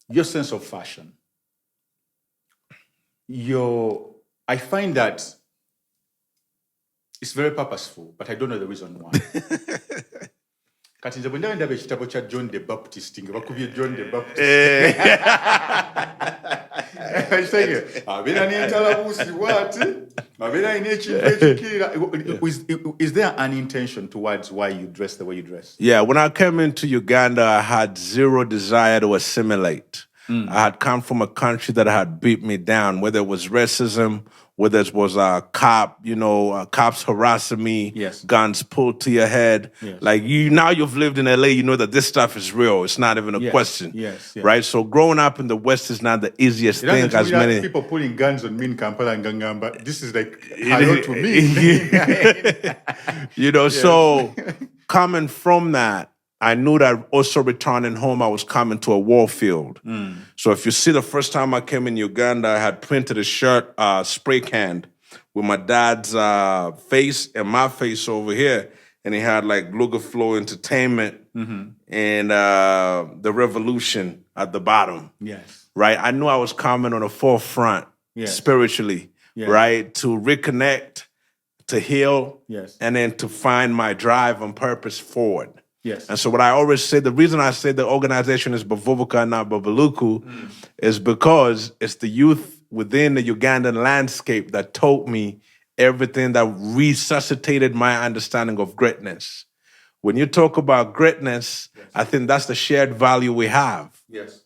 your sense of fashion. I find that it's very purposeful, but I don't know the reason why. Kati nze bwe ndaba ekitabo kya John the Baptist nga bakubye John the Baptist. Is there an intention towards why you dress the way you dress? Yeah, when I came into Uganda, I had zero desire to assimilate. I had come from a country that had beat me down, whether it was racism, whether it was a cop, cops harassing me, guns pulled to your head. Yes. Like now you've lived in LA, you know that this stuff is real. It's not even a question. Yes. Right? So growing up in the West is not the easiest thing. As many people pulling guns on me in Kampala and Gangamba. This is like hello to me. So coming from that, I knew that also returning home, I was coming to a war field. So if you see the first time I came in Uganda, I had printed a shirt, spray canned, with my dad's face and my face over here. And he had like Lugaflow Entertainment and the Revolution at the bottom. Yes. Right? I knew I was coming on the forefront spiritually, right? To reconnect, to heal, and then to find my drive and purpose forward. Yes. And so what I always say, the reason I say the organization is Bavubuka and not Babaluku is because it's the youth within the Ugandan landscape that taught me everything that resuscitated my understanding of greatness. When you talk about greatness, I think that's the shared value we have. Yes.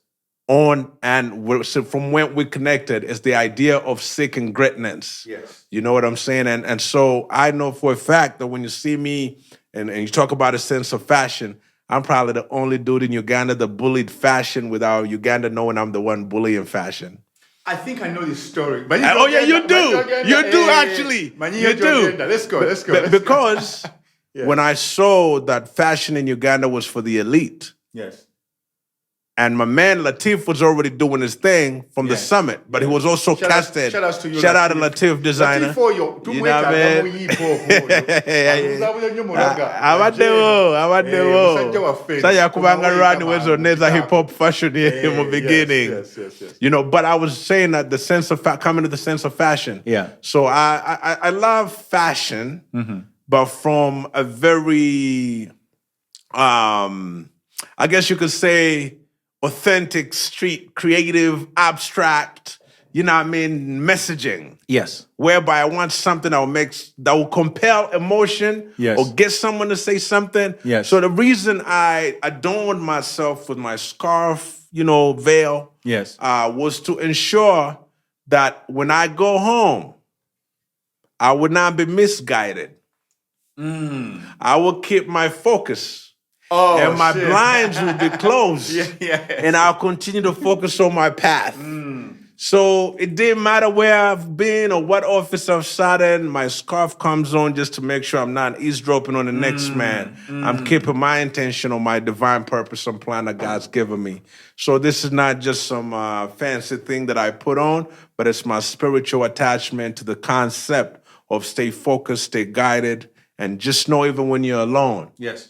So from when we connected, it's the idea of seeking greatness. Yes. You know what I'm saying? And so I know for a fact that when you see me and you talk about a sense of fashion, I'm probably the only dude in Uganda that bullied fashion without Uganda knowing I'm the one bullying fashion. I think I know this story. But you do. You do, actually. You do. Let's go. Because when I saw that fashion in Uganda was for the elite, yes, and my man Latif was already doing his thing from the summit, but he was also casted. Shout out to you. Shout out to Latif designer. Latif, you know what I mean? Saya kubanga run was on hip hop fashion in the beginning. Yes. But I was saying that the sense of coming to the sense of fashion. Yeah. So I love fashion, but from a very I guess you could say authentic, street, creative, abstract, messaging. Yes. Whereby I want something that will compel emotion or get someone to say something. Yes. So the reason I adorned myself with my scarf, veil, was to ensure that when I go home, I would not be misguided. I will keep my focus. And my blinds will be closed. And I'll continue to focus on my path. So it didn't matter where I've been or what office I've sat in, my scarf comes on just to make sure I'm not eavesdropping on the next man. I'm keeping my intention on my divine purpose and plan that God's given me. So this is not just some fancy thing that I put on, but it's my spiritual attachment to the concept of stay focused, stay guided, and just know even when you're alone,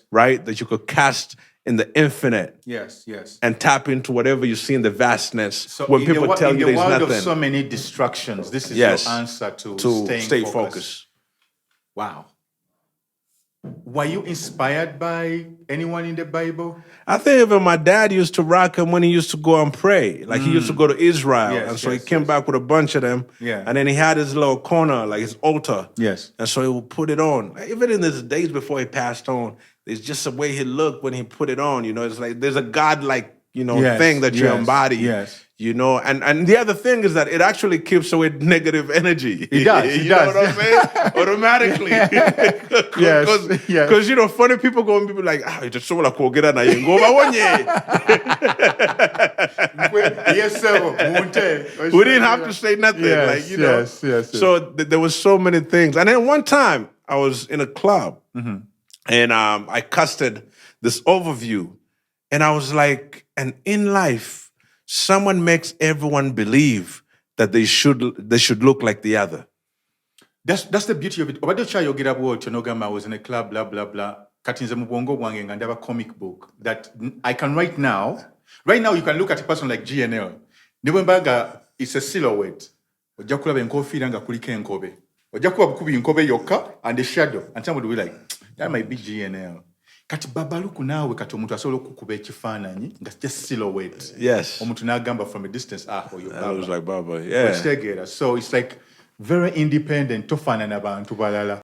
right, that you could cast in the infinite, and tap into whatever you see in the vastness. So when people tell you there's nothing. In the world of so many distractions, this is your answer to stay focused. Wow. Were you inspired by anyone in the Bible? I think even my dad used to rock him when he used to go and pray. Like he used to go to Israel. And so he came back with a bunch of them. And then he had his little corner, like his altar. And so he would put it on. Even in his days before he passed on, there's just a way he looked when he put it on. It's like there's a God-like, thing that you embody. And the other thing is that it actually keeps away negative energy. It does. You know what I'm saying? Automatically. Because, funny people go and be like, you just so like, get on We didn't have to say nothing. So there was so many things. And then one time I was in a club and I casted this overview and I was like, and in life, someone makes everyone believe that they should look like the other. That's the beauty of it. Obadde kyayogera bw'otyo n'ogamba I was in a club, blah, blah, blah. Kati nze mu bwongo bwange nga ndaba comic book that I can write now Right now, you can look at a person like GNL. Niwembaga is a silhouette. Ojja kulaba enkofiira nga kuliko enkobe. Ojja kuba bukubi enkobe yokka and the shadow. And somebody will be like, that might be GNL. Kati Babaluku naawe kati omuntu asobola okukuba ekifaananyi nga just silhouette. Yes. Omuntu n'agamba from a distance, oyo Baba. It was like Baba, yeah. So it's like very independent, tofaanana bantu balala.